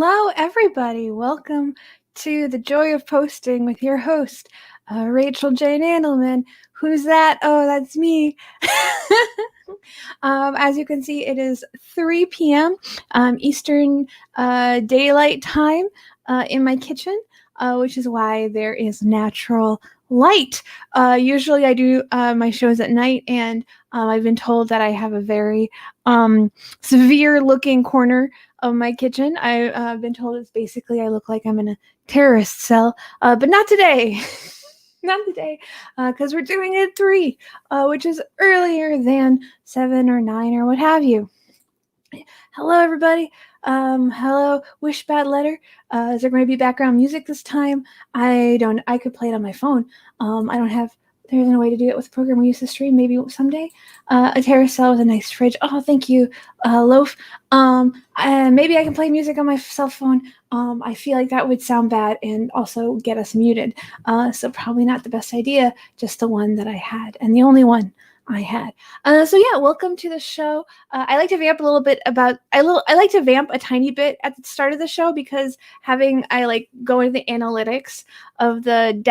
Hello, everybody. Welcome to The Joy of Posting with your host, Rachel Jane Andelman. Who's that? Oh, that's me. As you can see, it is 3 p.m. Eastern Daylight Time in my kitchen, which is why there is natural light. Usually I do my shows at night, and I've been told that I have a very severe looking corner of my kitchen. I've been told it's basically I look like I'm in a terrorist cell, but not today. Not today, because we're doing it at 3, which is earlier than 7 or 9 or what have you. Hello, everybody. Hello, Wish Bad Letter. Is there going to be background music this time? I could play it on my phone. There's no way to do it with the program we use to stream. Maybe someday. A terrace cell with a nice fridge. Oh, thank you, Loaf. Maybe I can play music on my cell phone. I feel like that would sound bad and also get us muted. So probably not the best idea, just the one that I had and the only one I had. Welcome to the show. I like to vamp a little bit I like to vamp a tiny bit at the start of the show because I like go into the analytics of the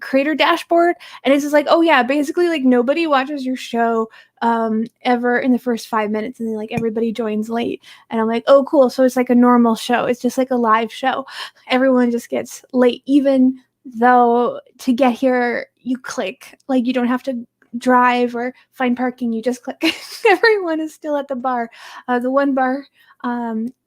creator dashboard, and it's just like, oh yeah, basically like nobody watches your show ever in the first 5 minutes, and then like everybody joins late, and I'm like, oh cool, so it's like a normal show. It's just like a live show. Everyone just gets late, even though to get here you click, like you don't have to drive or find parking, you just click. Everyone is still at the bar, the one bar.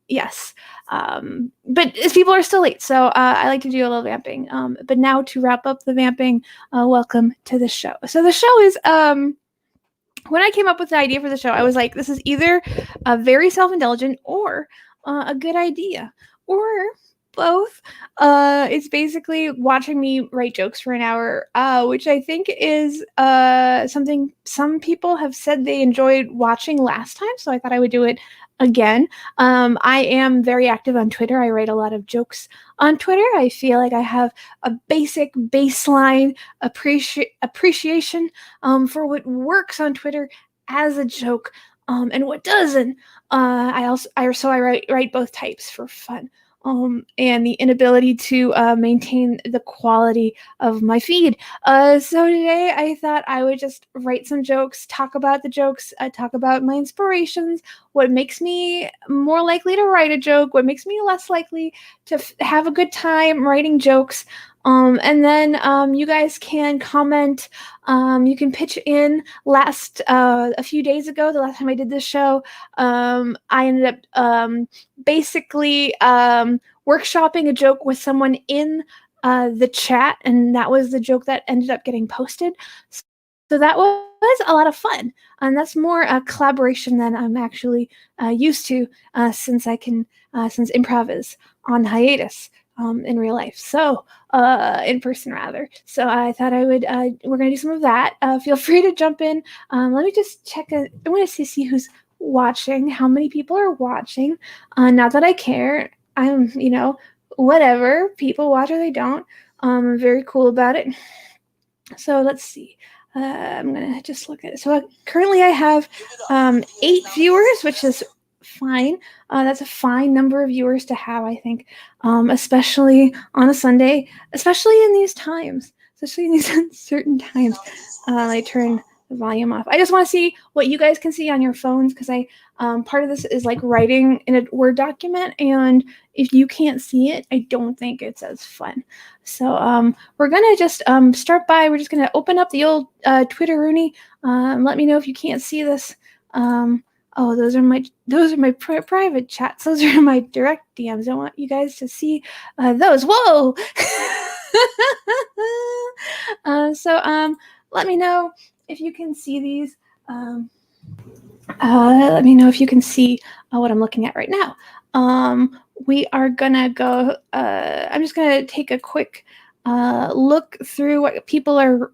Yes, but people are still late, so I like to do a little vamping. But now to wrap up the vamping, welcome to the show. So the show is when I came up with the idea for the show, I was like, this is either very self-indulgent or a good idea, or both. It's basically watching me write jokes for an hour, which I think is something some people have said they enjoyed watching last time, so I thought I would do it again. I am very active on Twitter. I write a lot of jokes on Twitter. I feel like I have a basic baseline appreciation for what works on Twitter as a joke, and what doesn't. I write both types for fun. And the inability to maintain the quality of my feed. So today I thought I would just write some jokes, talk about the jokes, talk about my inspirations, what makes me more likely to write a joke, what makes me less likely to have a good time writing jokes. And then you guys can comment. You can pitch in. A few days ago, the last time I did this show, I ended up basically workshopping a joke with someone in the chat, and that was the joke that ended up getting posted. So that was a lot of fun, and that's more a collaboration than I'm actually used to since improv is on hiatus in real life. So in person rather. So I thought we're gonna do some of that. Feel free to jump in. Let me just check. I want to see who's watching, how many people are watching. Not that I care. I'm, whatever. People watch or they don't. I'm very cool about it. So let's see. I'm gonna just look at it. So currently I have 8 viewers, which is fine. That's a fine number of viewers to have, I think, especially on a Sunday, especially in these times, especially in these uncertain times. I turn the volume off. I just want to see what you guys can see on your phones, because part of this is like writing in a Word document, and if you can't see it, I don't think it's as fun. So we're gonna just start by, we're just gonna open up the old Twitter-rooney. Let me know if you can't see this. Oh, those are my private chats. Those are my direct DMs. I want you guys to see those. Whoa! Let me know if you can see these. Let me know if you can see what I'm looking at right now. We are gonna go. I'm just gonna take a quick look through what people are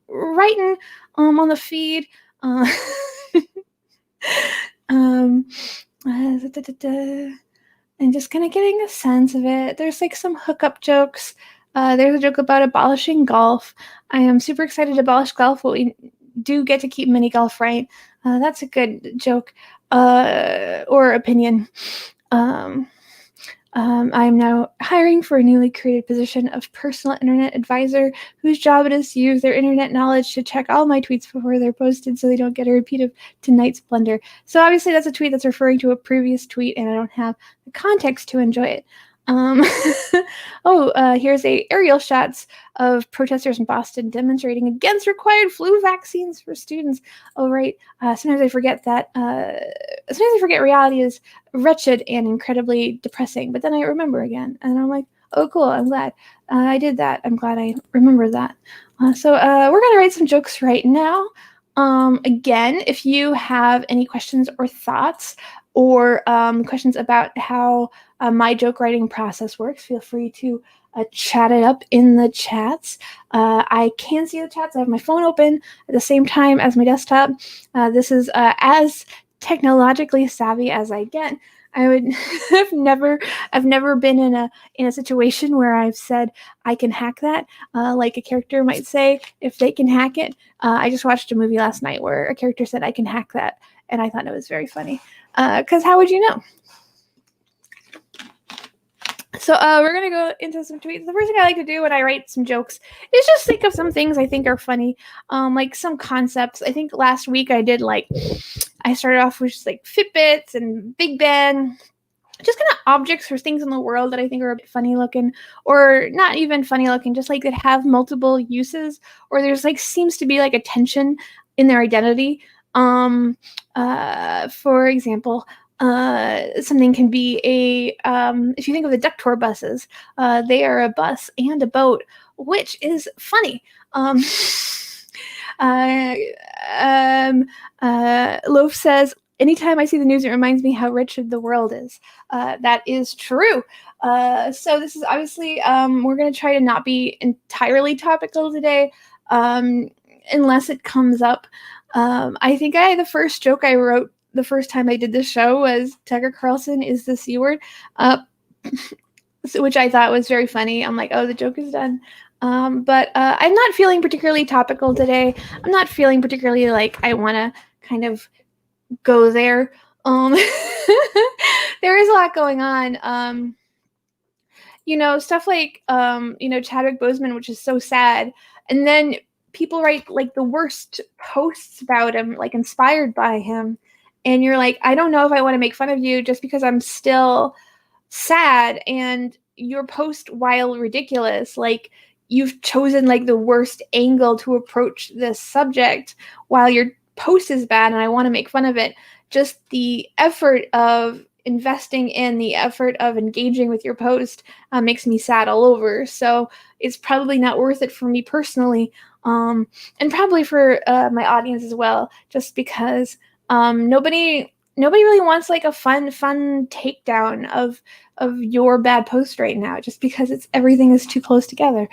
writing on the feed. And just kind of getting a sense of it. There's like some hookup jokes. There's a joke about abolishing golf. I am super excited to abolish golf, but we do get to keep mini golf, right? That's a good joke or opinion. I'm now hiring for a newly created position of personal internet advisor, whose job it is to use their internet knowledge to check all my tweets before they're posted so they don't get a repeat of tonight's blunder. So obviously that's a tweet that's referring to a previous tweet, and I don't have the context to enjoy it. Here's a aerial shots of protesters in Boston demonstrating against required flu vaccines for students. Oh, right. Sometimes I forget that. Sometimes I forget reality is wretched and incredibly depressing, but then I remember again, and I'm like, oh, cool. I'm glad I did that. I'm glad I remembered that. So we're gonna write some jokes right now. Again, if you have any questions or thoughts, or questions about how my joke writing process works, feel free to chat it up in the chats. I can see the chats. I have my phone open at the same time as my desktop. This is as technologically savvy as I get. I would I've never been in a situation where I've said I can hack that, like a character might say if they can hack it. I just watched a movie last night where a character said I can hack that, and I thought it was very funny. Because how would you know? So we're going to go into some tweets. The first thing I like to do when I write some jokes is just think of some things I think are funny, like some concepts. I think last week I started off with just like Fitbits and Big Ben, just kind of objects or things in the world that I think are a bit funny looking, or not even funny looking, just like that have multiple uses, or there's like seems to be like a tension in their identity. For example, something can be if you think of the duck tour buses, they are a bus and a boat, which is funny. Loaf says, anytime I see the news, it reminds me how wretched the world is. That is true. So this is obviously, we're going to try to not be entirely topical today, unless it comes up. I think the first joke I wrote the first time I did this show was Tucker Carlson is the C word, which I thought was very funny. I'm like, oh, the joke is done. But I'm not feeling particularly topical today. I'm not feeling particularly like I want to kind of go there. There is a lot going on. Stuff like, Chadwick Boseman, which is so sad. And then people write like the worst posts about him, like inspired by him. And you're like, I don't know if I want to make fun of you just because I'm still sad. And your post, while ridiculous, like you've chosen like the worst angle to approach this subject while your post is bad and I want to make fun of it. Just the effort of investing in the effort of engaging with your post makes me sad all over. So it's probably not worth it for me personally, and probably for my audience as well, just because nobody really wants like a fun takedown of your bad post right now, just because everything is too close together.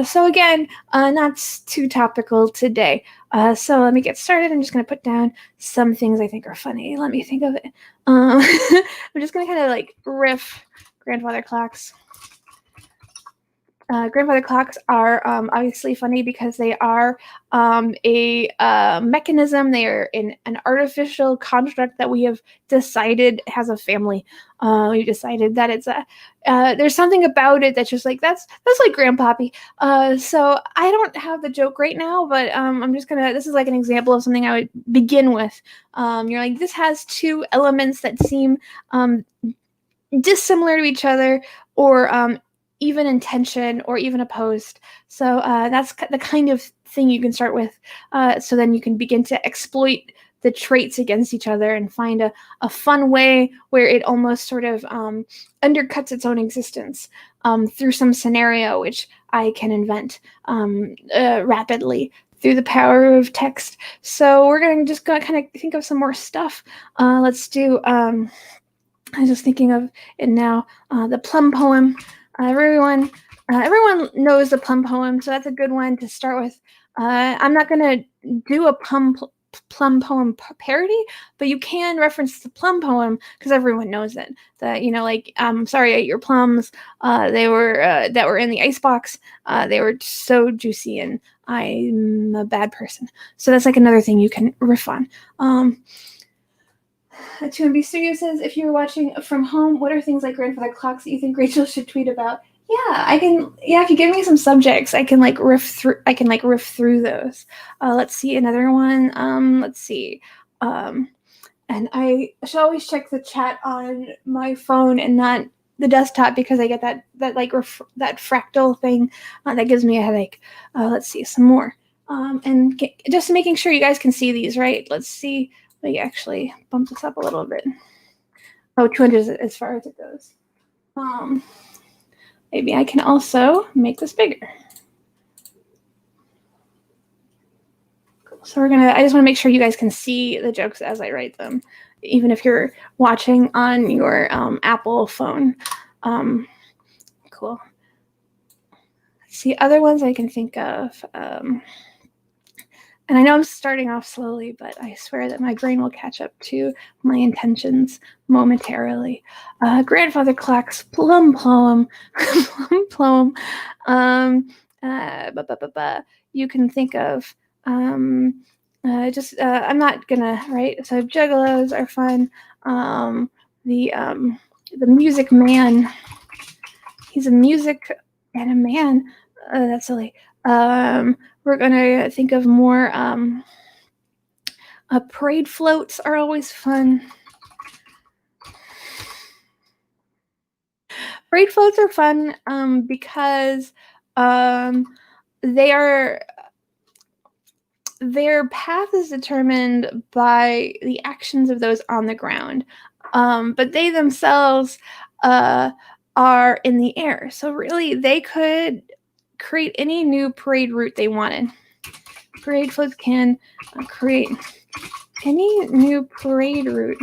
So again, not too topical today. So let me get started. I'm just going to put down some things I think are funny. Let me think of it. I'm just going to kind of like riff grandfather clocks. Grandfather clocks are obviously funny because they are a mechanism. They are an artificial construct that we have decided has a family. We've decided that it's there's something about it that's just like that's like grandpappy. So I don't have the joke right now, but I'm just gonna. This is like an example of something I would begin with. You're like, this has two elements that seem dissimilar to each other, or even in tension or even opposed. So that's the kind of thing you can start with. So then you can begin to exploit the traits against each other and find a fun way where it almost sort of undercuts its own existence through some scenario, which I can invent rapidly through the power of text. So we're going to just kind of think of some more stuff. Let's do, I'm just thinking of it now, the plum poem. Everyone knows the plum poem, so that's a good one to start with. I'm not going to do a plum poem parody, but you can reference the plum poem because everyone knows it. That, like, I'm sorry I ate your plums. They were that were in the icebox. They were so juicy, and I'm a bad person. So that's like another thing you can riff on. 2MB Studio says, if you're watching from home, what are things like grandfather clocks that you think Rachel should tweet about? Yeah, I can. Yeah, if you give me some subjects, I can like riff through those. Let's see another one. Let's see. And I should always check the chat on my phone and not the desktop because I get that that fractal thing that gives me a headache. Let's see some more. And just making sure you guys can see these, right? Let's see. Let me actually bump this up a little bit. Oh, 200 is as far as it goes. Maybe I can also make this bigger. So I just want to make sure you guys can see the jokes as I write them, even if you're watching on your Apple phone. Cool. Let's see, other ones I can think of. And I know I'm starting off slowly, but I swear that my brain will catch up to my intentions momentarily. Grandfather clocks, plum plum, plum plum. You can think of I'm not gonna, right? So juggalos are fun. The Music Man. He's a music and a man. That's silly. We're gonna think of more. Parade floats are always fun. Parade floats are fun because their path is determined by the actions of those on the ground, but they themselves are in the air. So really, they could create any new parade route they wanted. Parade floats can create any new parade route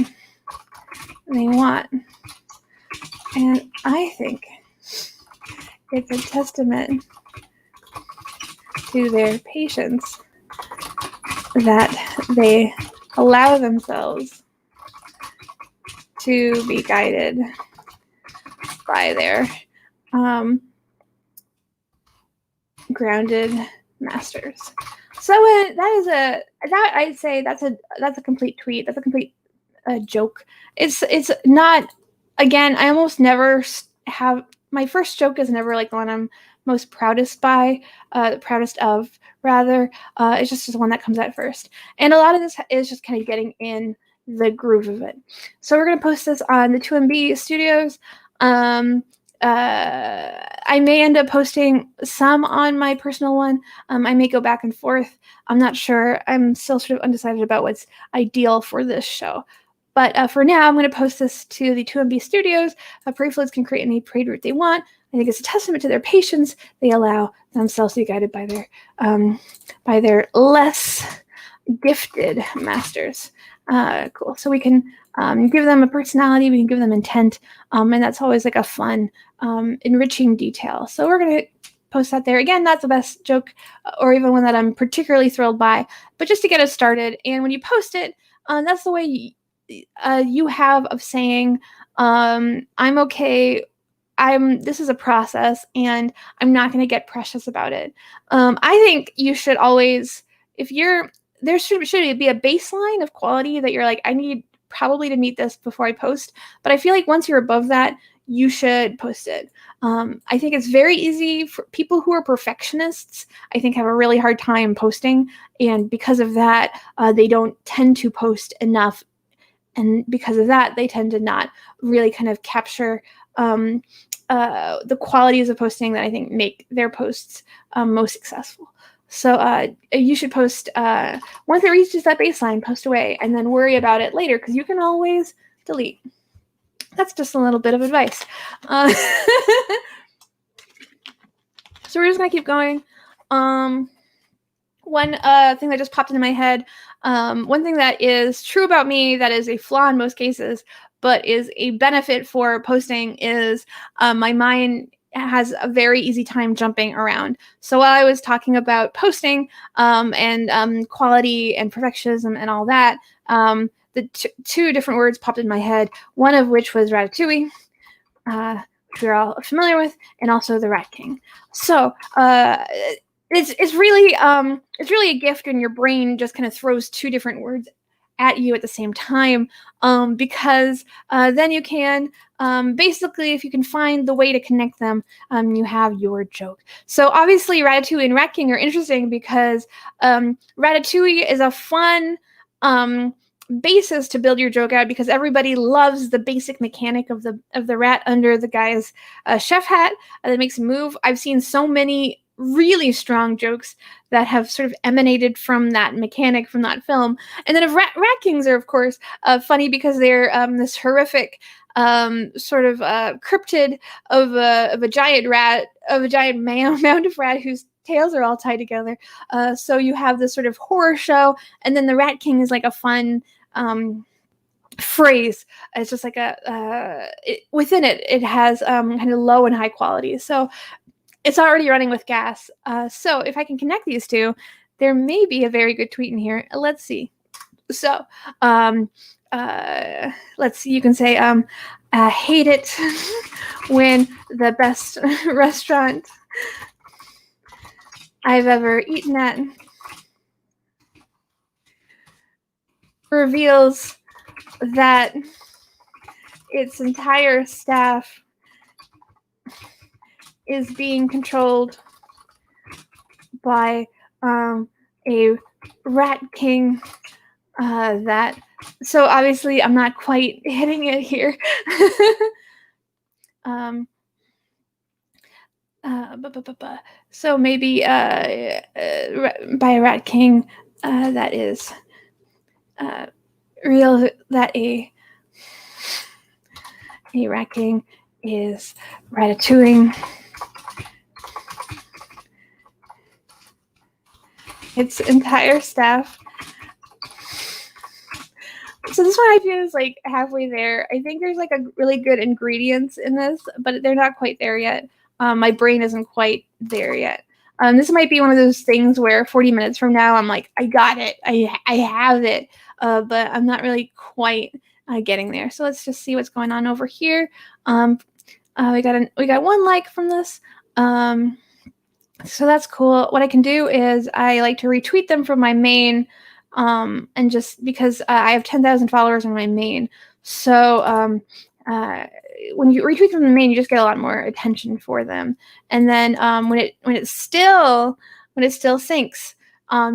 they want. And I think it's a testament to their patience that they allow themselves to be guided by their grounded masters. So I'd say that's a complete tweet. That's a complete joke. It's not. Again, I almost never have my first joke is never like the one I'm most proudest of. Rather, it's just the one that comes out first. And a lot of this is just kind of getting in the groove of it. So we're gonna post this on the 2MB Studios. I may end up posting some on my personal one. I may go back and forth. I'm not sure. I'm still sort of undecided about what's ideal for this show. But for now, I'm going to post this to the 2MB Studios. Parade floats can create any parade route they want. I think it's a testament to their patience. They allow themselves to be guided by their less gifted masters. Cool. So we can give them a personality. We can give them intent. And that's always like a fun, enriching detail. So we're going to post that there. Again, not the best joke or even one that I'm particularly thrilled by, but just to get us started. And when you post it, that's the way you have of saying, I'm okay. This is a process and I'm not going to get precious about it. I think you should always, there should be a baseline of quality that you're like, I need probably to meet this before I post. But I feel like once you're above that, you should post it. I think it's very easy for people who are perfectionists, I think have a really hard time posting. And because of that, they don't tend to post enough. And because of that, they tend to not really kind of capture the qualities of posting that I think make their posts most successful. So you should post, once it reaches that baseline, post away, and then worry about it later, because you can always delete. That's just a little bit of advice. So we're just going to keep going. One thing that just popped into my head, one thing that is true about me that is a flaw in most cases, but is a benefit for posting is my mind has a very easy time jumping around. So while I was talking about posting and quality and perfectionism and all that, the two different words popped in my head, one of which was ratatouille, which we're all familiar with, and also the Rat King. So it's really a gift when your brain just kind of throws two different words at you at the same time, because then you can basically, if you can find the way to connect them, you have your joke. So obviously Ratatouille and Rat King are interesting because Ratatouille is a fun basis to build your joke out, because everybody loves the basic mechanic of the rat under the guy's chef hat that makes him move. I've seen so many really strong jokes that have sort of emanated from that mechanic from that film. And then Rat Kings are, of course, funny because they're this horrific sort of cryptid of a giant rat, of a giant mound of rat whose tails are all tied together. So you have this sort of horror show, and then the Rat King is like a fun phrase. It's just like within it has kind of low and high quality. So it's already running with gas. So if I can connect these two, there may be a very good tweet in here. Let's see. So let's see. You can say, hate it when the best restaurant I've ever eaten at reveals that its entire staff is being controlled by a rat king. So obviously I'm not quite hitting it here. So maybe by a rat king that is real, that a rat king is ratatouille its entire staff. So this one I feel is like halfway there. I think there's like a really good ingredients in this, but they're not quite there yet. My brain isn't quite there yet. This might be one of those things where 40 minutes from now I'm like, I got it, I have it, but I'm not really quite getting there. So let's just see what's going on over here. We got one like from this. So that's cool. What I can do is I like to retweet them from my main, and just because I have 10,000 followers on my main. So when you retweet from the main, you just get a lot more attention for them. And then when it still syncs,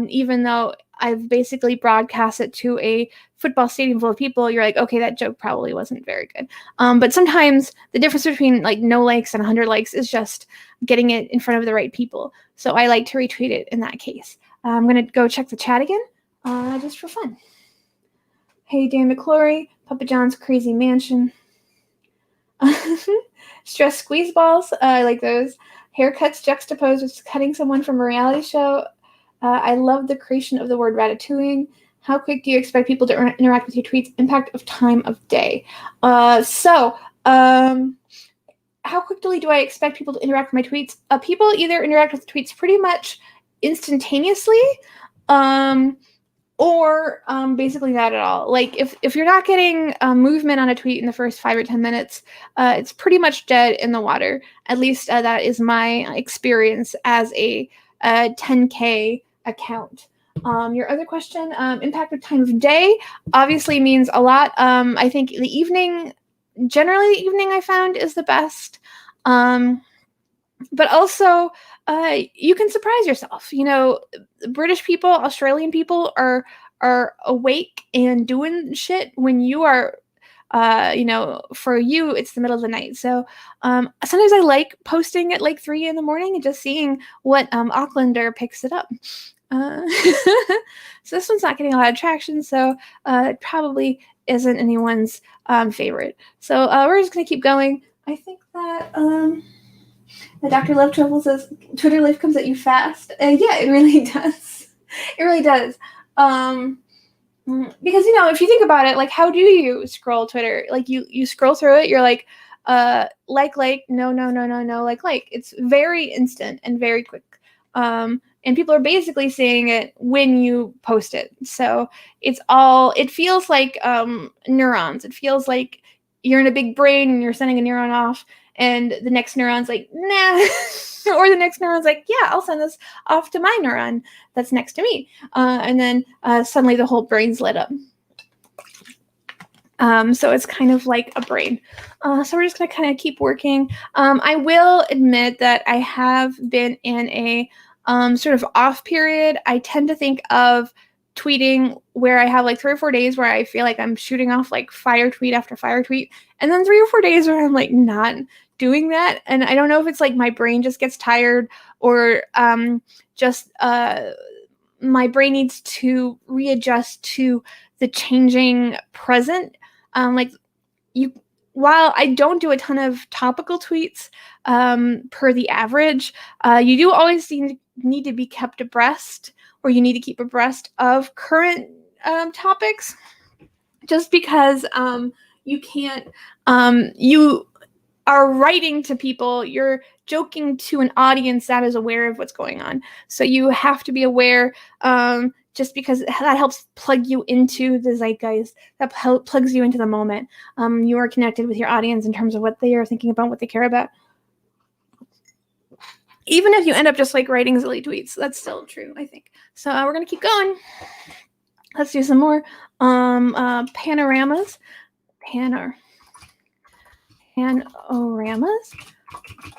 even though I've basically broadcast it to a football stadium full of people, you're like, okay, that joke probably wasn't very good. But sometimes the difference between like no likes and 100 likes is just getting it in front of the right people. So I like to retweet it in that case. I'm going to go check the chat again, just for fun. Hey, Dan McClory, Papa John's Crazy Mansion. Stress squeeze balls. I like those. Haircuts juxtaposed with cutting someone from a reality show. I love the creation of the word ratatouille. How quick do you expect people to interact with your tweets? Impact of time of day. So how quickly do I expect people to interact with my tweets? People either interact with tweets pretty much instantaneously, or basically not at all. Like if you're not getting movement on a tweet in the first 5 or 10 minutes, it's pretty much dead in the water. At least that is my experience as a 10K account. Your other question, impact of time of day, obviously means a lot. I think generally the evening I found is the best. But also, you can surprise yourself. You know, British people, Australian people are awake and doing shit when you are, for you, it's the middle of the night. So sometimes I like posting at like 3 a.m. and just seeing what Aucklander picks it up. So this one's not getting a lot of traction, so it probably isn't anyone's favorite. So we're just going to keep going. I think that the Dr. Love Trouble says, Twitter life comes at you fast. Yeah, it really does. It really does. Because, if you think about it, like, how do you scroll Twitter? Like, you scroll through it, you're like, no. It's very instant and very quick. And people are basically saying it when you post it. So it feels like neurons. It feels like you're in a big brain and you're sending a neuron off, and the next neuron's like, nah. Or the next neuron's like, yeah, I'll send this off to my neuron that's next to me. And then suddenly the whole brain's lit up. So it's kind of like a brain. So we're just going to kind of keep working. I will admit that I have been in a sort of off period. I tend to think of tweeting where I have like 3 or 4 days where I feel like I'm shooting off like fire tweet after fire tweet, and then 3 or 4 days where I'm like not doing that. And I don't know if it's like my brain just gets tired, or just my brain needs to readjust to the changing present. Like you, while I don't do a ton of topical tweets per the average, you do always need to be kept abreast, or you need to keep abreast of current topics, just because you can't, you are writing to people, you're joking to an audience that is aware of what's going on. So you have to be aware, just because that helps plug you into the zeitgeist, that plugs you into the moment. You are connected with your audience in terms of what they are thinking about, what they care about. Even if you end up just like writing silly tweets, that's still true, I think. So we're going to keep going. Let's do some more panoramas. Panoramas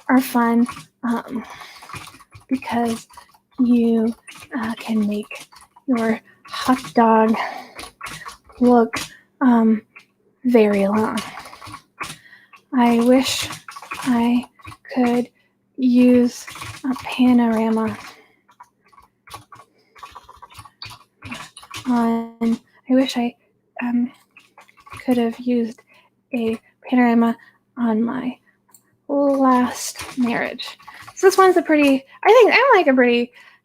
are fun because you can make your hot dog look very long. I wish I could use a panorama on. I wish I could have used a panorama on my last marriage. So this one's I'm pretty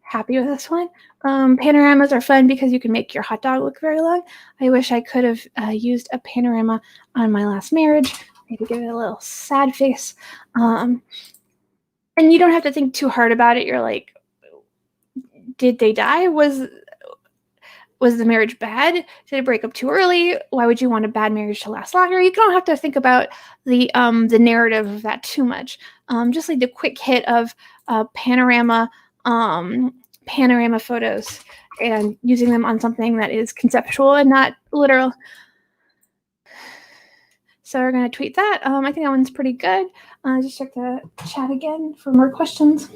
happy with this one. Panoramas are fun because you can make your hot dog look very long. I wish I could have used a panorama on my last marriage. Maybe give it a little sad face. And you don't have to think too hard about it. You're like, did they die? Was the marriage bad? Did it break up too early? Why would you want a bad marriage to last longer? You don't have to think about the narrative of that too much. Just like the quick hit of panorama photos and using them on something that is conceptual and not literal. So we're going to tweet that. I think that one's pretty good. Just check the chat again for more questions.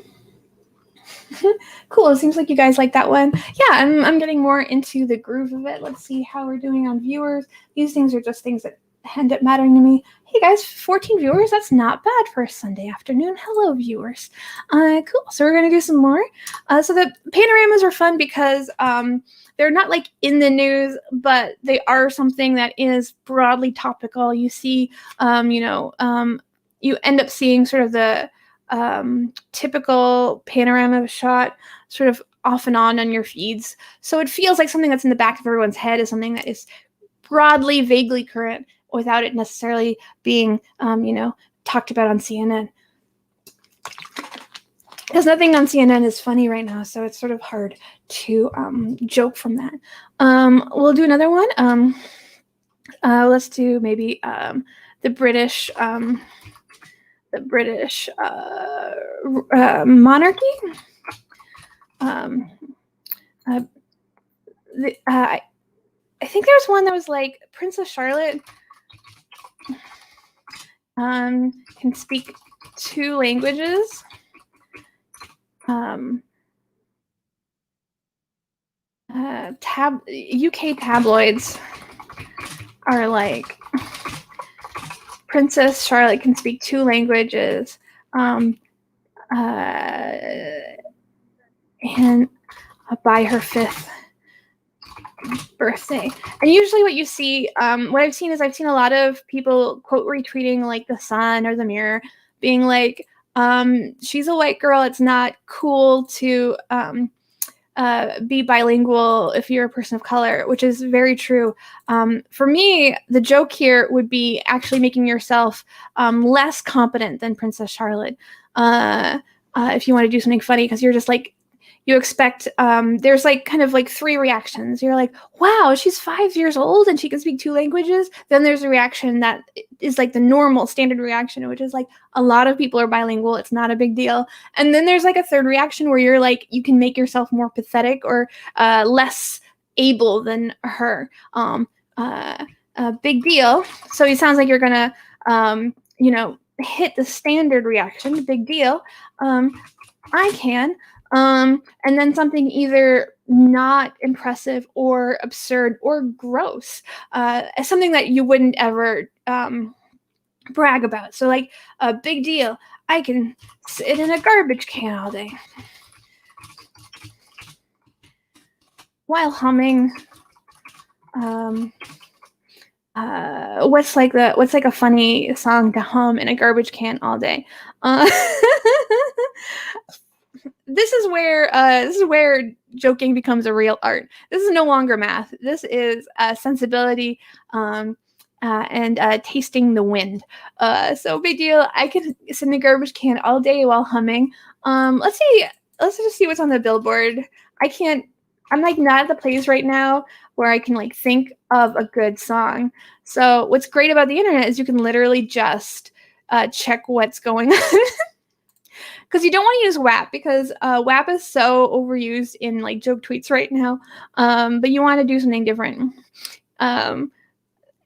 Cool. It seems like you guys like that one. Yeah, I'm getting more into the groove of it. Let's see how we're doing on viewers. These things are just things that end up mattering to me. Hey guys, 14 viewers. That's not bad for a Sunday afternoon. Hello, viewers. Cool. So we're going to do some more. So the panoramas are fun because they're not like in the news, but they are something that is broadly topical. You see, you end up seeing sort of the typical panorama shot sort of off and on your feeds. So it feels like something that's in the back of everyone's head is something that is broadly, vaguely current without it necessarily being, talked about on CNN. Because nothing on CNN is funny right now, so it's sort of hard to joke from that. We'll do another one. Let's do maybe the British monarchy. I think there's one that was like Princess Charlotte can speak 2 languages. UK tabloids are like Princess Charlotte can speak 2 languages, and by her 5th birthday. And usually what you see, what I've seen a lot of people quote retweeting like The Sun or The Mirror being like, she's a white girl, it's not cool to be bilingual if you're a person of color, which is very true. For me, the joke here would be actually making yourself less competent than Princess Charlotte. If you want to do something funny, because you're just like, you expect, there's like kind of like 3 reactions. You're like, wow, she's 5 years old and she can speak 2 languages. Then there's a reaction that is like the normal standard reaction, which is like, a lot of people are bilingual. It's not a big deal. And then there's like a 3rd reaction where you're like, you can make yourself more pathetic or less able than her. Big deal. So it sounds like you're gonna, hit the standard reaction. Big deal. I can. And then something either not impressive or absurd or gross, something that you wouldn't ever brag about. So like a big deal. I can sit in a garbage can all day while humming. What's like a funny song to hum in a garbage can all day? This is where joking becomes a real art. This is no longer math. This is sensibility and tasting the wind. So big deal. I could sit in a garbage can all day while humming. Let's see. Let's just see what's on the Billboard. I'm like not at the place right now where I can like think of a good song. So what's great about the internet is you can literally just check what's going on. Because you don't want to use WAP because WAP is so overused in like joke tweets right now. But you want to do something different.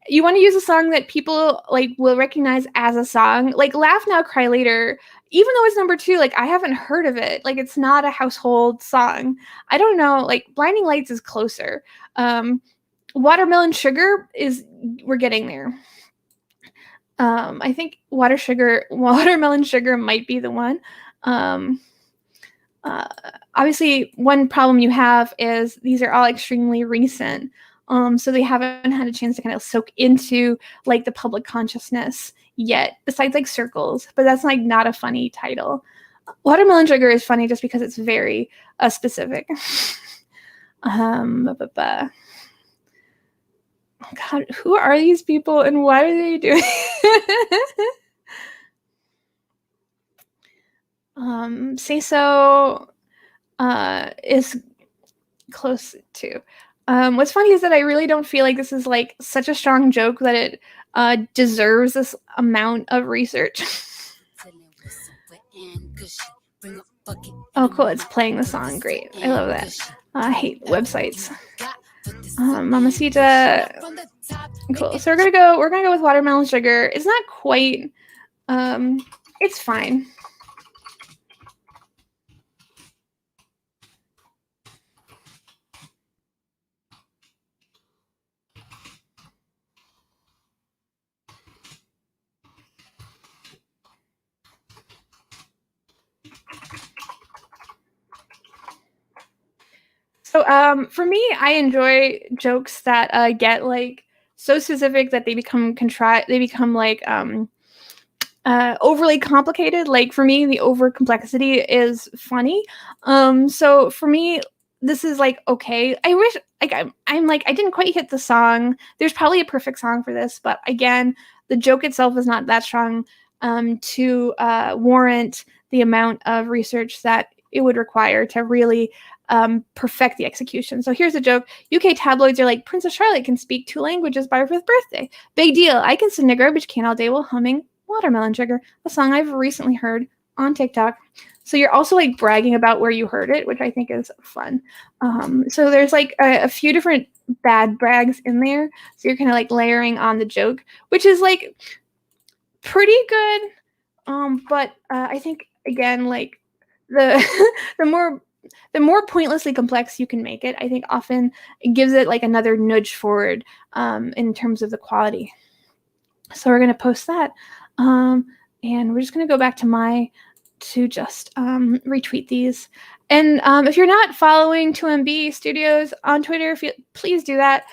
You want to use a song that people like will recognize as a song, like Laugh Now, Cry Later. Even though it's number 2, like I haven't heard of it. Like it's not a household song. I don't know. Like Blinding Lights is closer. Watermelon Sugar we're getting there. I think Watermelon Sugar might be the one. Obviously, one problem you have is these are all extremely recent. So they haven't had a chance to kind of soak into like the public consciousness yet, besides like Circles, but that's like not a funny title. Watermelon Sugar is funny just because it's very specific. God, who are these people and what are they doing? Say So is close to. What's funny is that I really don't feel like this is like such a strong joke that it deserves this amount of research. Oh, cool. It's playing the song. Great. I love that. I hate websites. Mamacita. Cool. So we're gonna go with Watermelon Sugar. It's not quite it's fine. So for me, I enjoy jokes that get like so specific that they become like overly complicated. Like for me, the over complexity is funny. So for me, this is like okay. I wish like I'm like I didn't quite hit the song. There's probably a perfect song for this, but again, the joke itself is not that strong to warrant the amount of research that it would require to really perfect the execution. So here's a joke. UK tabloids are like, Princess Charlotte can speak 2 languages by her 5th birthday. Big deal. I can sit in a garbage can all day while humming Watermelon Sugar, a song I've recently heard on TikTok. So you're also like bragging about where you heard it, which I think is fun. So there's like a few different bad brags in there. So you're kind of like layering on the joke, which is like pretty good. But I think again, like the the more pointlessly complex you can make it, I think often it gives it like another nudge forward in terms of the quality. So we're going to post that. And we're just going to go back to just retweet these. And if you're not following 2MB Studios on Twitter, please do that.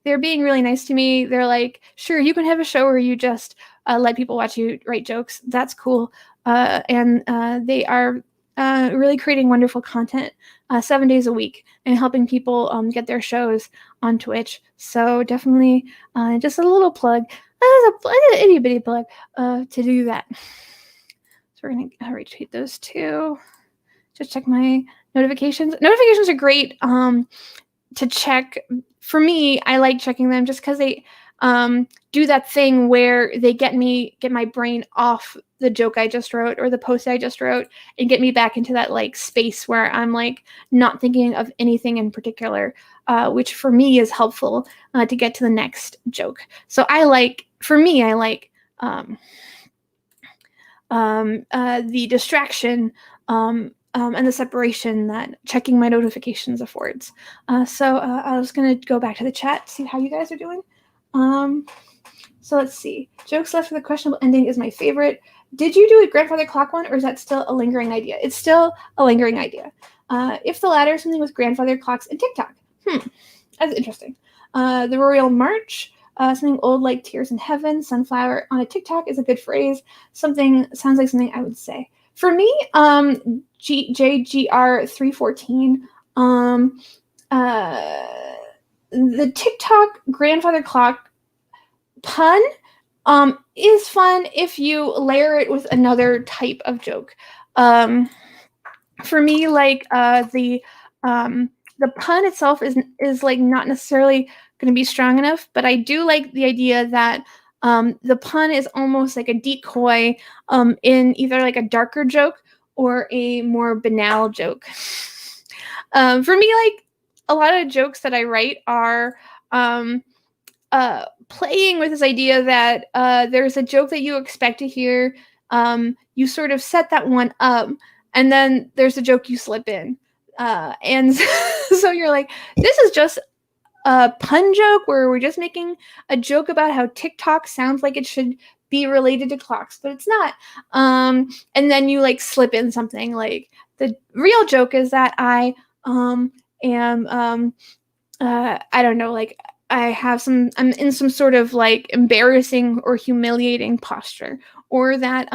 They're being really nice to me. They're like, sure, you can have a show where you just let people watch you write jokes. That's cool. And they are really creating wonderful content 7 days a week and helping people get their shows on Twitch. So definitely just a little plug, an itty bitty plug to do that. So we're going to retweet those two. Just check my notifications. Notifications are great to check. For me, I like checking them just because they do that thing where they get my brain off the joke I just wrote or the post I just wrote and get me back into that like space where I'm like not thinking of anything in particular. which for me is helpful to get to the next joke. So I like the distraction and the separation that checking my notifications affords. So I was going to go back to the chat, see how you guys are doing. So let's see. Jokes left for the questionable ending is my favorite. Did you do a grandfather clock one, or is that still a lingering idea? It's still a lingering idea. If the latter, something with grandfather clocks and TikTok. That's interesting. The Royal March. Something old like Tears in Heaven, Sunflower on a TikTok is a good phrase. Something sounds like something I would say. For me, JGR314, the TikTok grandfather clock pun is fun if you layer it with another type of joke. For me, like the pun itself is like not necessarily going to be strong enough, but I do like the idea that the pun is almost like a decoy in either like a darker joke or a more banal joke. For me, like a lot of jokes that I write are playing with this idea that there's a joke that you expect to hear. You sort of set that one up, and then there's a joke you slip in. And so you're like, this is just a pun joke where we're just making a joke about how TikTok sounds like it should be related to clocks, but it's not. And then you like slip in something like the real joke is that I am I don't know, like I'm in some sort of like embarrassing or humiliating posture, or that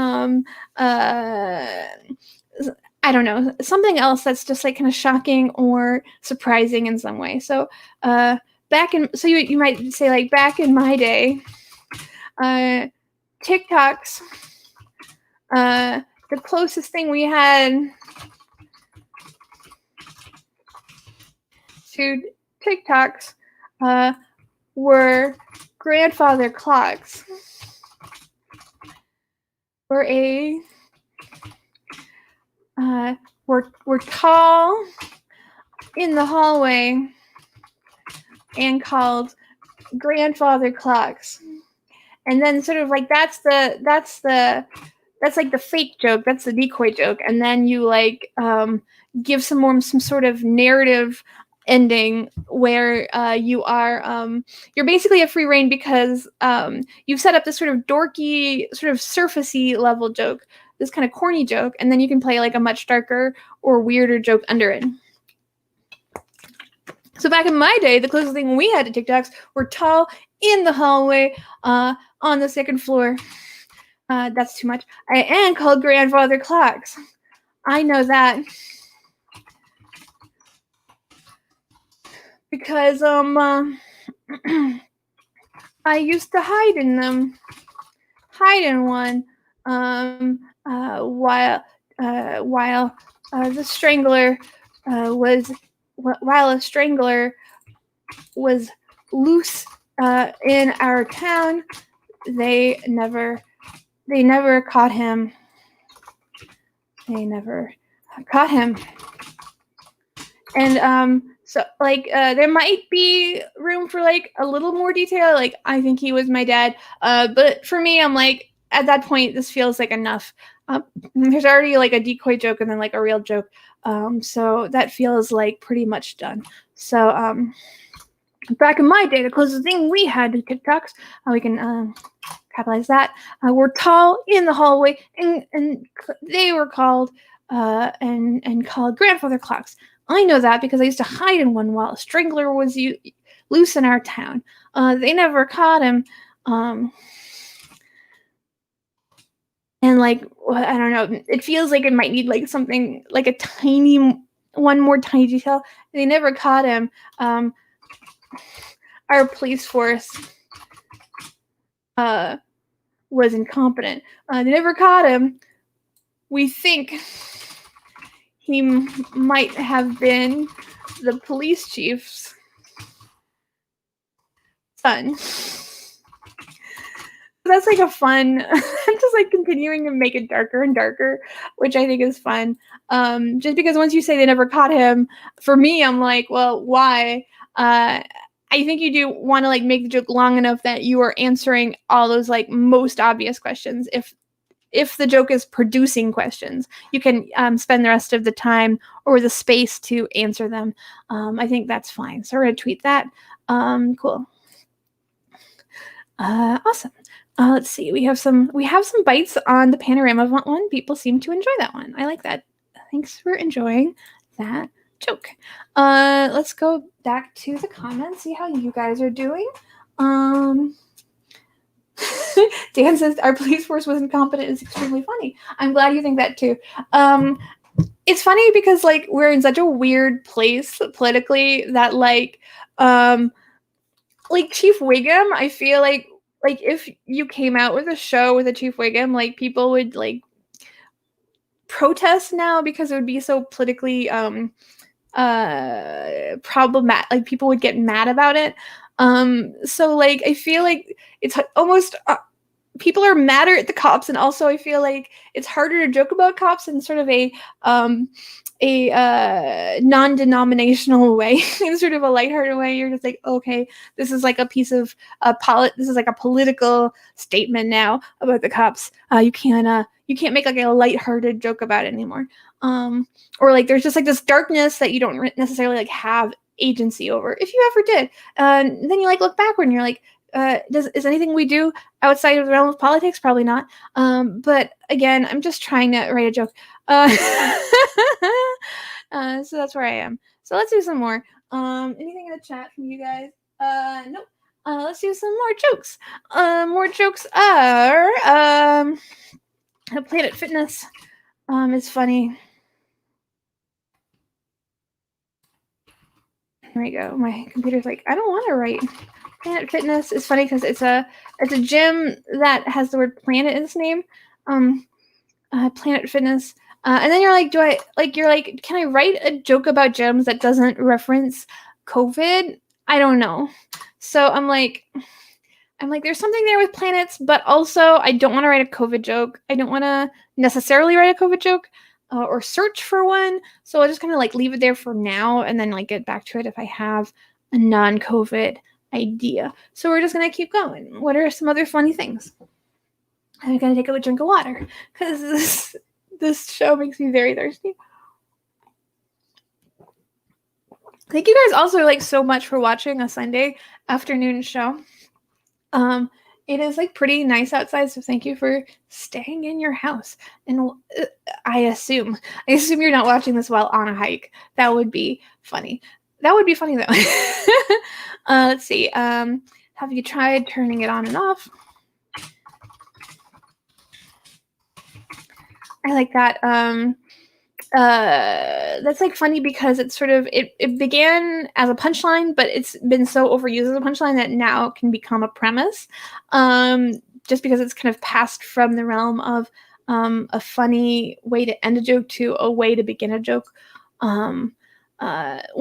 I don't know, something else that's just like kind of shocking or surprising in some way. So you might say like back in my day, TikToks, the closest thing we had to TikToks were grandfather clocks. Were tall in the hallway and called grandfather clocks. And then sort of like that's like the fake joke, that's the decoy joke, and then you like give some sort of narrative ending where you're basically a free reign because you've set up this sort of dorky, sort of surfacey level joke, this kind of corny joke, and then you can play like a much darker or weirder joke under it. So back in my day, the closest thing we had to TikToks were tall in the hallway on the second floor. That's too much. And called grandfather clocks. I know that because I used to hide in one while the strangler while a strangler was loose in our town. They never caught him. And so like there might be room for like a little more detail, like I think he was my dad, but for me, I'm like, at that point this feels like enough. There's already like a decoy joke and then like a real joke, so that feels like pretty much done. So back in my day, the closest thing we had to TikToks, we can capitalize that, were tall in the hallway, and they were called and called grandfather clocks. I know that because I used to hide in one while a strangler was loose in our town. They never caught him. And like, I don't know, it feels like it might need like something like one more tiny detail. They never caught him. Our police force was incompetent. They never caught him. We think he might have been the police chief's son. That's like a fun, just like continuing to make it darker and darker, which I think is fun. Just because once you say they never caught him, for me, I'm like, well, why? I think you do want to like make the joke long enough that you are answering all those like most obvious questions. If the joke is producing questions, you can spend the rest of the time or the space to answer them. I think that's fine. So we're gonna tweet that. Cool. Awesome. Let's see. We have some bites on the panorama one. People seem to enjoy that one. I like that. Thanks for enjoying that joke. Let's go back to the comments. See how you guys are doing. Dan says our police force was incompetent is extremely funny. I'm glad you think that too. It's funny because like we're in such a weird place politically that like Chief Wiggum, I feel like if you came out with a show with a Chief Wiggum, like people would like protest now because it would be so politically problematic. Like people would get mad about it. So like I feel like it's almost people are madder at the cops, and also I feel like it's harder to joke about cops in sort of a non-denominational way, in sort of a lighthearted way. You're just like, okay, this is like a piece of this is like a political statement now about the cops. You can't make like a lighthearted joke about it anymore. Or like there's just like this darkness that you don't necessarily like have agency over. If you ever did, then you like look backward and you're like, is anything we do outside of the realm of politics? Probably not. But again, I'm just trying to write a joke. So that's where I am. So let's do some more. Anything in the chat from you guys? Nope. Let's do some more jokes. More jokes are Planet Fitness. It's funny. Here we go. My computer's like, I don't want to write. Planet Fitness is funny because it's a gym that has the word planet in its name. Planet Fitness. And then you're like, can I write a joke about gyms that doesn't reference COVID? I don't know. So I'm like, there's something there with planets, but also I don't want to write a COVID joke. I don't want to necessarily write a COVID joke or search for one. So I'll just kind of like leave it there for now and then like get back to it if I have a non-COVID idea. So we're just going to keep going. What are some other funny things? I'm going to take a drink of water because this show makes me very thirsty. Thank you guys also like so much for watching a Sunday afternoon show. It is like pretty nice outside, so thank you for staying in your house. And I assume you're not watching this while on a hike. That would be funny. That would be funny though. Let's see. Have you tried turning it on and off? I like that. That's like funny because it's sort of it began as a punchline, but it's been so overused as a punchline that now can become a premise. Just because it's kind of passed from the realm of a funny way to end a joke to a way to begin a joke. When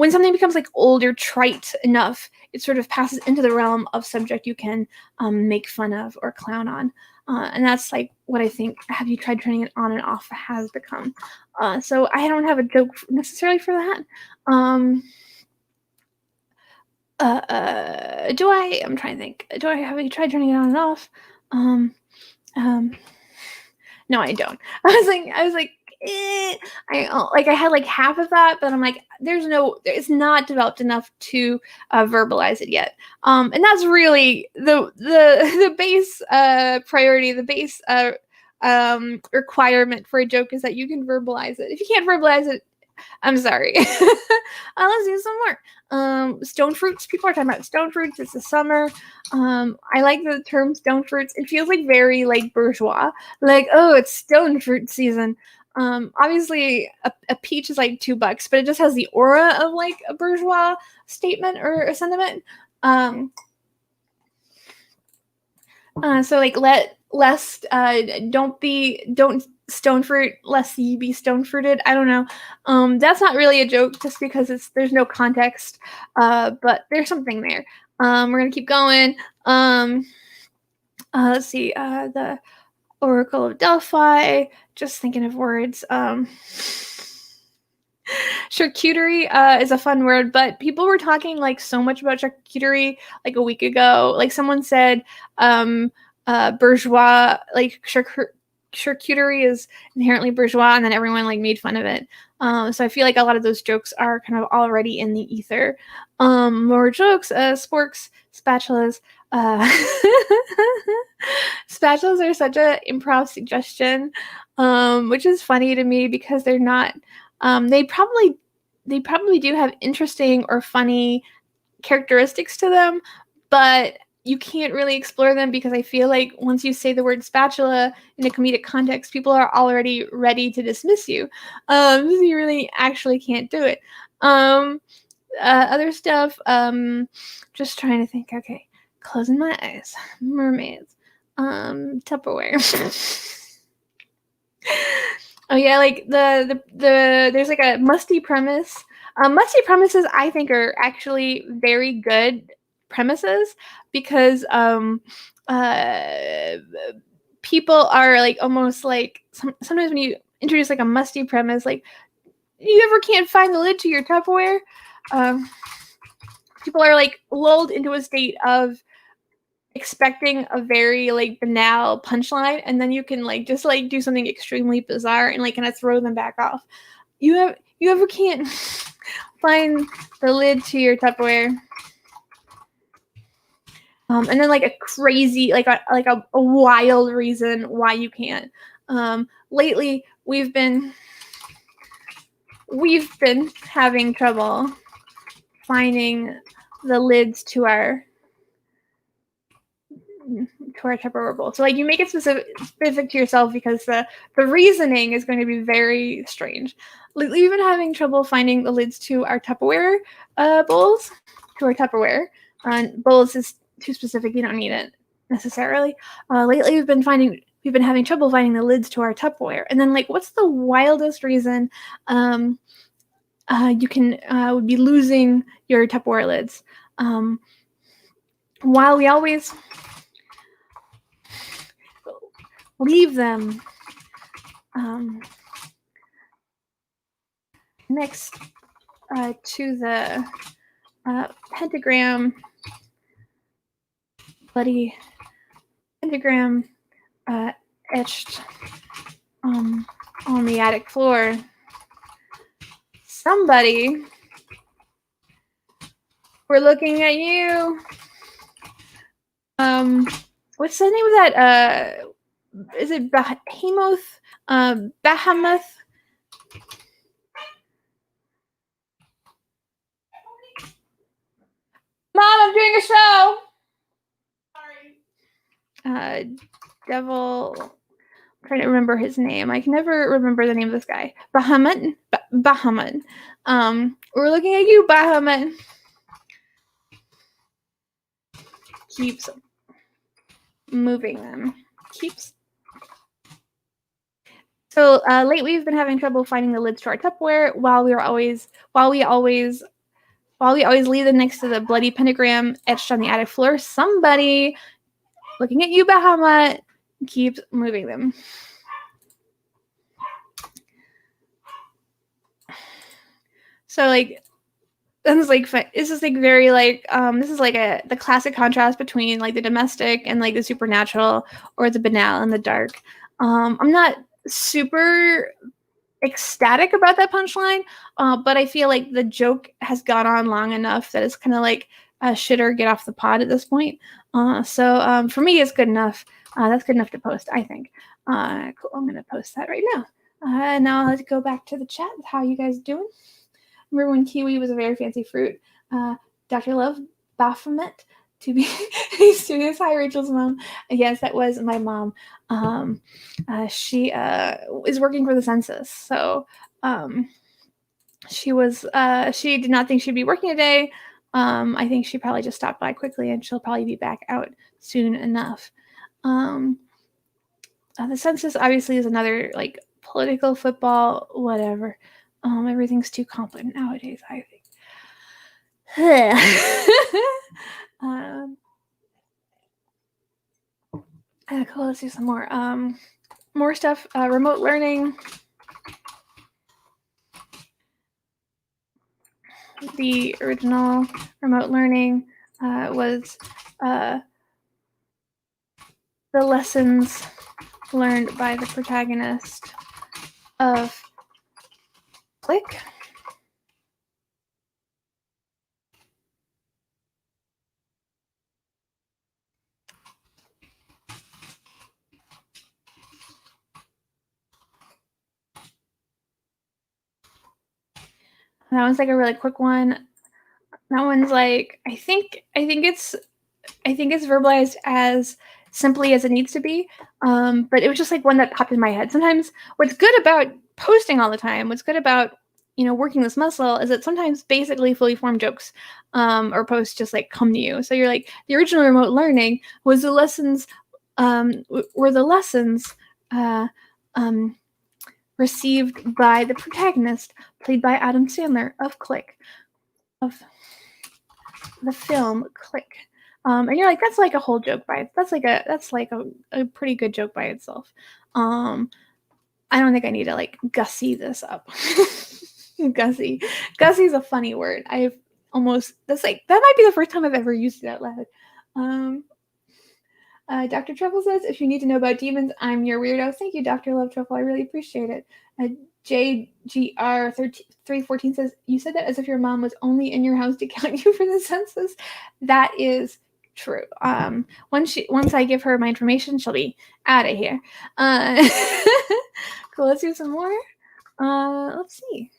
something becomes like old or trite enough, it sort of passes into the realm of subject you can make fun of or clown on. And that's like what I think Have You Tried Turning It On and Off has become. So I don't have a joke necessarily for that. Do I? I'm trying to think. Have you tried turning it on and off? No, I don't. I was like, I had like half of that, but I'm like, it's not developed enough to verbalize it yet. And that's really the base priority, the base requirement for a joke is that you can verbalize it. If you can't verbalize it, I'm sorry. Let's do some more. Stone fruits. People are talking about stone fruits. It's the summer. I like the term stone fruits. It feels like very like bourgeois. Like, oh, it's stone fruit season. Obviously a peach is like $2, but it just has the aura of like a bourgeois statement or a sentiment. So like don't stone fruit lest ye be stone fruited. I don't know. That's not really a joke just because there's no context. But there's something there. We're gonna keep going. Let's see. The Oracle of Delphi. Just thinking of words. Charcuterie is a fun word, but people were talking like so much about charcuterie like a week ago. Like someone said, bourgeois, like charcuterie is inherently bourgeois, and then everyone like made fun of it. So I feel like a lot of those jokes are kind of already in the ether. More jokes, sporks, spatulas. Uh, spatulas are such a improv suggestion, which is funny to me because they're not. They probably do have interesting or funny characteristics to them, but you can't really explore them because I feel like once you say the word spatula in a comedic context, people are already ready to dismiss you. So you really actually can't do it. Other stuff, just trying to think. Okay, closing my eyes. Mermaids. Tupperware. Oh yeah, like the there's like a musty premise. Musty premises I think are actually very good premises because uh people are like almost like sometimes when you introduce like a musty premise, like you ever can't find the lid to your Tupperware, um, people are like lulled into a state of expecting a very like banal punchline, and then you can like just like do something extremely bizarre and like kind of throw them back off. You ever can't find the lid to your Tupperware, and then like a crazy like a wild reason why you can't. Lately we've been having trouble finding the lids to our Tupperware bowl. So like you make it specific to yourself because the reasoning is going to be very strange. We've been having trouble finding the lids to our Tupperware bowls, to our Tupperware. Bowls is too specific. You don't need it necessarily. Lately, we've been having trouble finding the lids to our Tupperware. And then like, what's the wildest reason you can would be losing your Tupperware lids? While we always leave them next to the pentagram, bloody pentagram etched on the attic floor. Somebody, we're looking at you. What's the name of that? Is it Behemoth? Bahamut? Mom, I'm doing a show. Sorry. Devil. I'm trying to remember his name. I can never remember the name of this guy. Bahamut. Bahamut. We're looking at you, Bahamut. Keeps moving them. So lately, we've been having trouble finding the lids to our Tupperware while we always leave them next to the bloody pentagram etched on the attic floor. Somebody, looking at you, Bahamut, keeps moving them. So like, this is like very like this is like the classic contrast between like the domestic and like the supernatural, or the banal and the dark. I'm not super ecstatic about that punchline, but I feel like the joke has gone on long enough that it's kind of like shit or get off the pod at this point. So for me, it's good enough. That's good enough to post, I think. Cool. I'm gonna post that right now. Now let's go back to the chat. How you guys doing? Remember when kiwi was a very fancy fruit? Dr. Love, Baphomet, to be serious. Hi, Rachel's mom. Yes, that was my mom. She is working for the census, so she did not think she'd be working today. I think she probably just stopped by quickly, and she'll probably be back out soon enough. The census obviously is another like political football, whatever. Everything's too complicated nowadays, I think. Cool, let's do some more stuff. Remote learning. the original remote learning was the lessons learned by the protagonist of Click. That one's like a really quick one. That one's like I think it's verbalized as simply as it needs to be. But it was just like one that popped in my head. Sometimes what's good about posting all the time, what's good about working this muscle is that sometimes basically fully formed jokes or posts just like come to you. So you're like the original remote learning was the lessons received by the protagonist played by Adam Sandler of Click, of the film Click. And you're like, that's like a whole joke by it. That's like a pretty good joke by itself. I don't think I need to like gussy this up. Gussy is a funny word. That might be the first time I've ever used it out loud. Dr. Truffle says, if you need to know about demons, I'm your weirdo. Thank you, Dr. Love Truffle. I really appreciate it. JGR314 says, you said that as if your mom was only in your house to count you for the census. That is true. Once I give her my information, she'll be out of here. Cool. Let's do some more. Let's see.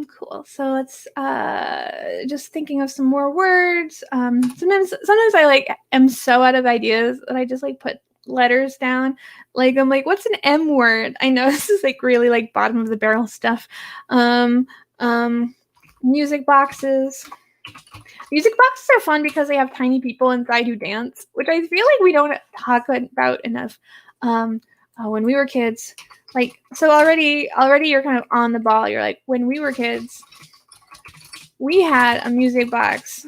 Cool. So let's just thinking of some more words. Sometimes I like am so out of ideas that I just like put letters down. Like I'm like, what's an M word? I know this is like really like bottom of the barrel stuff. Music boxes. Music boxes are fun because they have tiny people inside who dance, which I feel like we don't talk about enough. When we were kids, like, so already you're kind of on the ball. You're like, when we were kids, we had a music box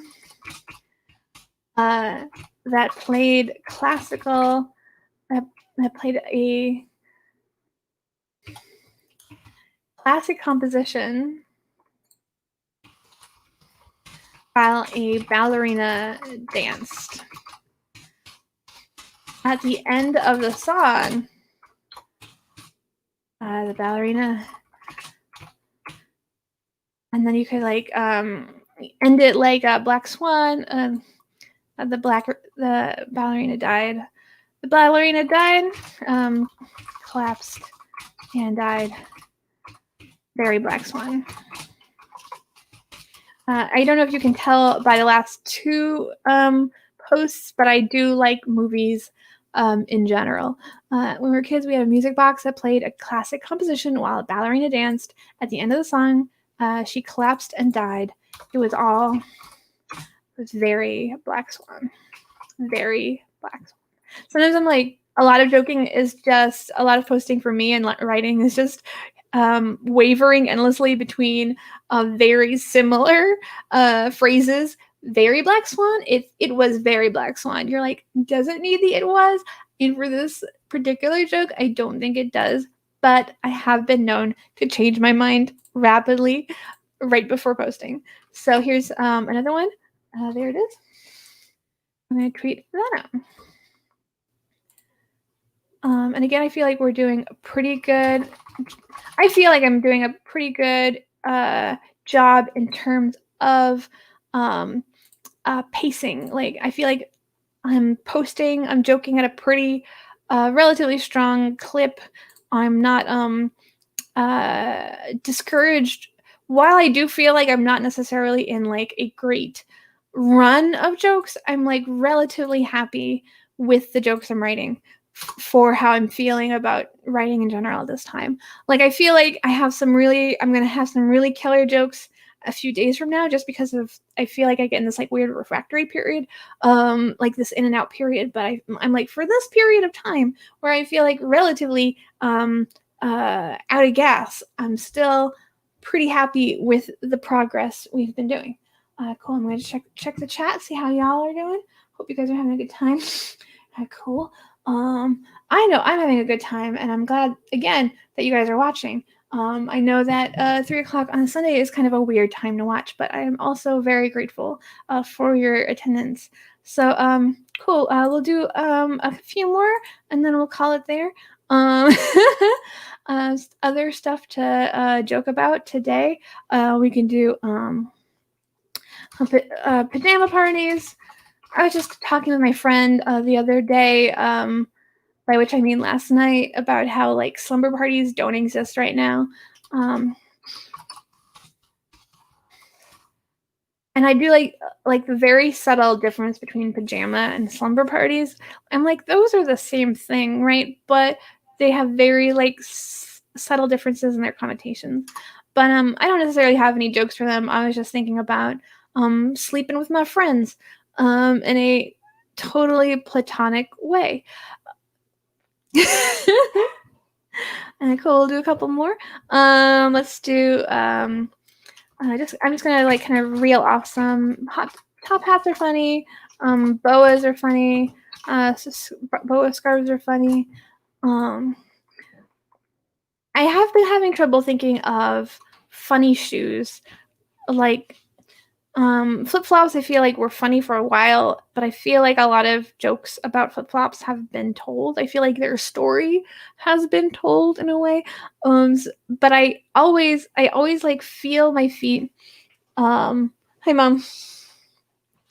that played classical, that played a classic composition while a ballerina danced. At the end of the song, the ballerina, and then you could like end it like a Black Swan. The ballerina died. The ballerina died, collapsed, and died. Very Black Swan. I don't know if you can tell by the last two posts, but I do like movies in general. When we were kids, we had a music box that played a classic composition while a ballerina danced. At the end of the song, she collapsed and died. It was very Black Swan. Very Black Swan. Sometimes I'm like, a lot of joking is just, a lot of posting for me and writing is just wavering endlessly between very similar phrases. Very Black Swan. It was very Black Swan. You're like, does it need the it was? And for this particular joke, I don't think it does. But I have been known to change my mind rapidly right before posting. So here's another one. There it is. I'm going to tweet that out. And again, I feel like we're doing a pretty good. I feel like I'm doing a pretty good job in terms of pacing. Like I feel like I'm joking at a pretty relatively strong clip. I'm not discouraged. While I do feel like I'm not necessarily in like a great run of jokes, I'm like relatively happy with the jokes I'm writing for how I'm feeling about writing in general at this time. Like I feel like I'm going to have some really killer jokes a few days from now, just because I feel like I get in this like weird refractory period, like this in and out period. But I'm like, for this period of time where I feel like relatively out of gas, I'm still pretty happy with the progress we've been doing. Cool. I'm going to check the chat, see how y'all are doing. Hope you guys are having a good time. Cool. I know I'm having a good time, and I'm glad again that you guys are watching. I know that 3 o'clock on a Sunday is kind of a weird time to watch, but I am also very grateful for your attendance. So cool. We'll do a few more, and then we'll call it there. Um, other stuff to joke about today. We can do pajama parties. I was just talking with my friend the other day, by which I mean last night, about how like slumber parties don't exist right now. And I do like the very subtle difference between pajama and slumber parties. I'm like, those are the same thing, right? But they have very like subtle differences in their connotations. But I don't necessarily have any jokes for them. I was just thinking about sleeping with my friends in a totally platonic way. Cool. We'll do a couple more. Let's do I'm just gonna like kind of reel off some top hats are funny. Boas are funny. Boa scarves are funny. I have been having trouble thinking of funny shoes. Like flip flops, I feel like were funny for a while, but I feel like a lot of jokes about flip flops have been told. I feel like their story has been told in a way. But I always like feel my feet. Hi mom.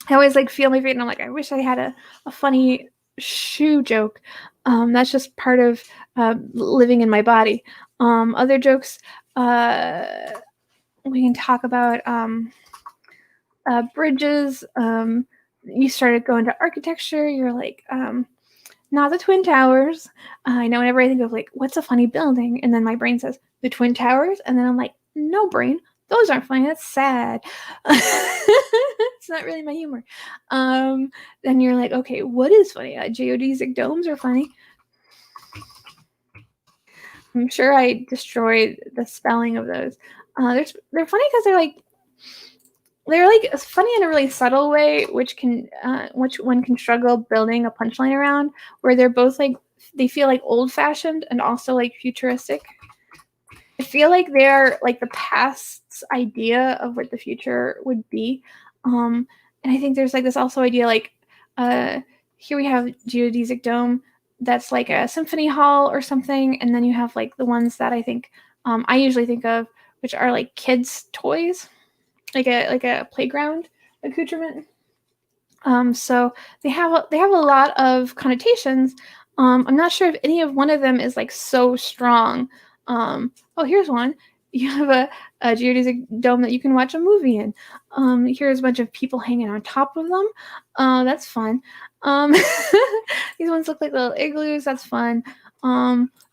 I always like feel my feet, and I'm like, I wish I had a funny shoe joke. That's just part of living in my body. Other jokes we can talk about. Bridges. You started going to architecture. You're like, not the Twin Towers. I know whenever I think of like, what's a funny building? And then my brain says, the Twin Towers. And then I'm like, no, brain. Those aren't funny. That's sad. It's not really my humor. Then you're like, okay, what is funny? Geodesic domes are funny. I'm sure I destroyed the spelling of those. They're funny because they're like funny in a really subtle way, which one can struggle building a punchline around, where they're both like they feel like old fashioned and also like futuristic. I feel like they're like the past's idea of what the future would be. And I think there's like this also idea like here we have geodesic dome that's like a symphony hall or something, and then you have like the ones that I think I usually think of, which are like kids' toys, like a playground accoutrement. So they have a lot of connotations. I'm not sure if any of one of them is like so strong. Oh, here's one. You have a geodesic dome that you can watch a movie in. Here's a bunch of people hanging on top of them. That's fun. These ones look like little igloos. That's fun.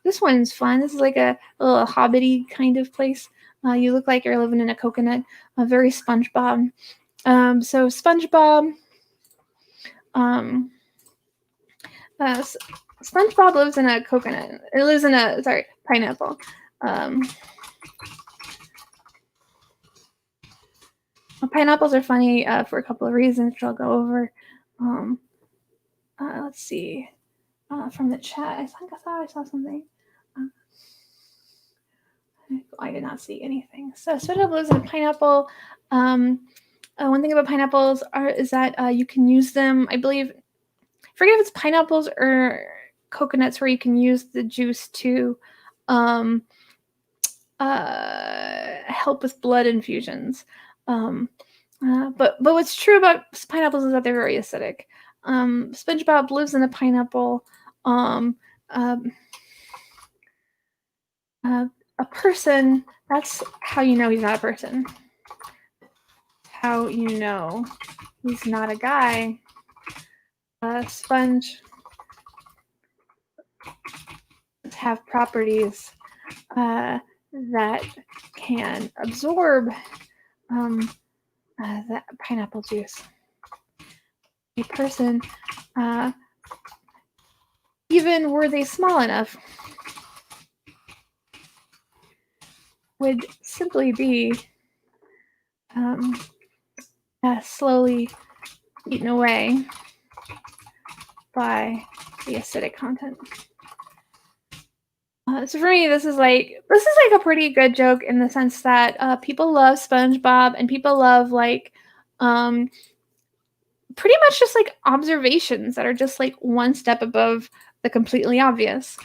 This one's fun. This is like a little hobbity kind of place. You look like you're living in a coconut. Very SpongeBob. So SpongeBob. SpongeBob lives in a coconut. It lives in a pineapple. Pineapples are funny for a couple of reasons, which I'll go over. Let's see. From the chat, I thought I saw something. I did not see anything. So SpongeBob lives in a pineapple. One thing about pineapples is that you can use them, I believe, I forget if it's pineapples or coconuts, where you can use the juice to help with blood infusions. But what's true about pineapples is that they're very acidic. SpongeBob lives in a pineapple. A person, that's how you know he's not a person. How you know he's not a guy. Sponge have properties that can absorb that pineapple juice. A person, even were they small enough, would simply be slowly eaten away by the acidic content. So for me, this is like a pretty good joke in the sense that people love SpongeBob and people love like pretty much just like observations that are just like one step above the completely obvious.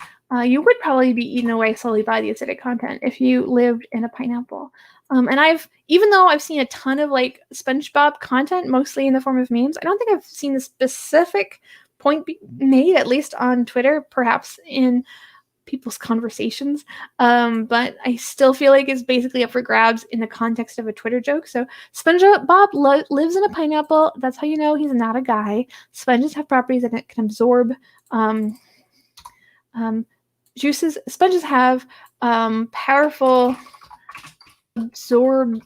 You would probably be eaten away slowly by the acidic content if you lived in a pineapple. And even though I've seen a ton of like SpongeBob content, mostly in the form of memes, I don't think I've seen a specific point made, at least on Twitter, perhaps in people's conversations. But I still feel like it's basically up for grabs in the context of a Twitter joke. So SpongeBob lives in a pineapple. That's how you know he's not a guy. Sponges have properties that can absorb juices. Sponges have powerful absorptive.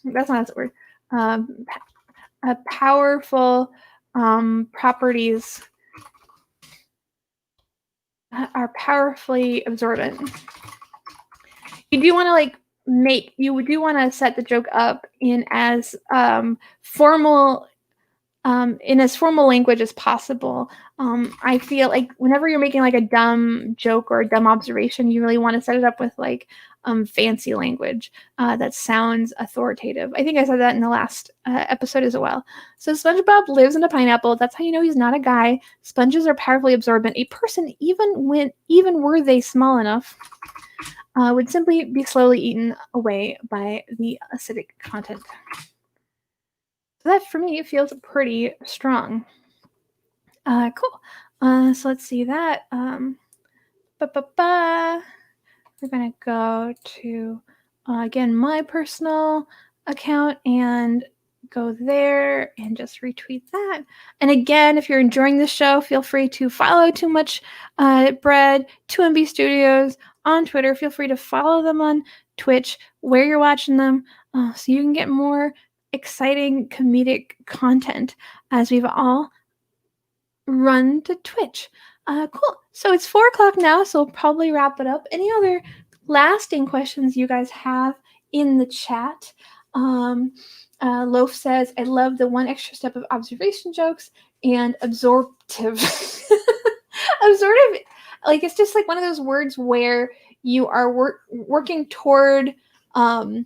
That's not the word. Powerful properties are powerfully absorbent. You do want to set the joke up in as formal language as possible. I feel like whenever you're making like a dumb joke or a dumb observation, you really want to set it up with like fancy language that sounds authoritative. I think I said that in the last episode as well. So SpongeBob lives in a pineapple. That's how you know he's not a guy. Sponges are powerfully absorbent. A person, even were they small enough, would simply be slowly eaten away by the acidic content. So that for me feels pretty strong. Cool. So let's see that. We're going to go to, again, my personal account and go there and just retweet that. And again, if you're enjoying this show, feel free to follow Too Much Bread, 2MB Studios on Twitter. Feel free to follow them on Twitch, where you're watching them, so you can get more exciting comedic content as we've all run to Twitch. Cool. So it's 4:00 now, so we'll probably wrap it up. Any other lasting questions you guys have in the chat? Loaf says, I love the one extra step of observation jokes and absorptive. Absorptive, like it's just like one of those words where you are working toward the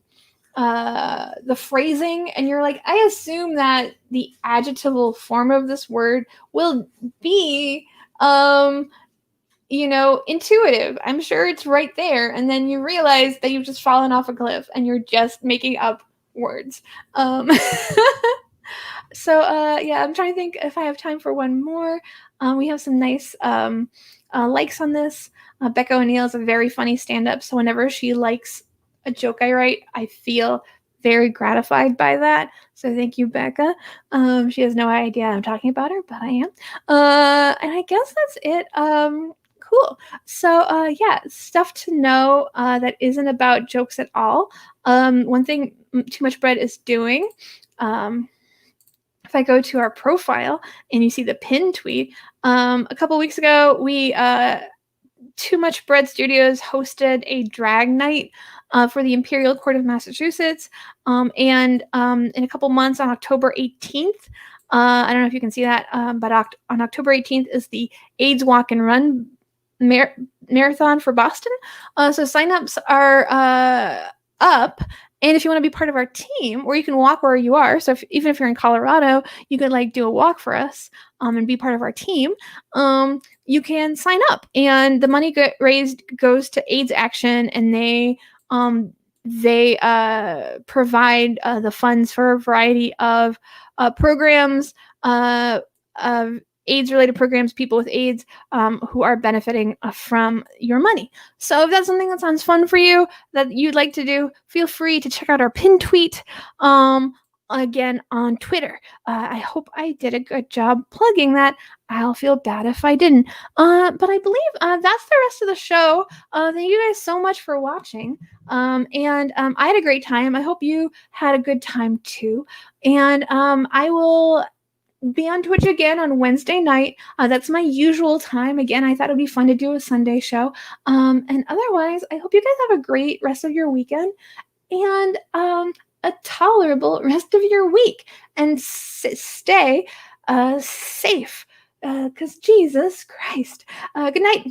phrasing, and you're like, I assume that the adjectival form of this word will be intuitive. I'm sure it's right there, and then you realize that you've just fallen off a cliff and you're just making up words. So I'm trying to think if I have time for one more. We have some nice likes on this. Becca O'Neill is a very funny stand-up, so whenever she likes a joke I write, I feel very gratified by that. So thank you, Becca. She has no idea I'm talking about her, but I am. And I guess that's it. Cool. So stuff to know that isn't about jokes at all. One thing Too Much Bread is doing, if I go to our profile and you see the pin tweet, a couple weeks ago, we Too Much Bread Studios hosted a drag night for the Imperial Court of Massachusetts. And in a couple months, on October 18th, I don't know if you can see that, but on October 18th is the AIDS Walk and Run Marathon for Boston. So signups are up. And if you want to be part of our team, or you can walk where you are, so even if you're in Colorado, you could like do a walk for us and be part of our team. You can sign up, and the money raised goes to AIDS Action, and they provide the funds for a variety of programs, of AIDS-related programs, people with AIDS who are benefiting from your money. So if that's something that sounds fun for you, that you'd like to do, feel free to check out our pin tweet again on Twitter. I hope I did a good job plugging that. I'll feel bad if I didn't. But I believe that's the rest of the show. Thank you guys so much for watching. And I had a great time. I hope you had a good time too. And I will be on Twitch again on Wednesday night. That's my usual time. Again, I thought it would be fun to do a Sunday show. And otherwise, I hope you guys have a great rest of your weekend and a tolerable rest of your week. And stay safe. Because Jesus Christ. Good night.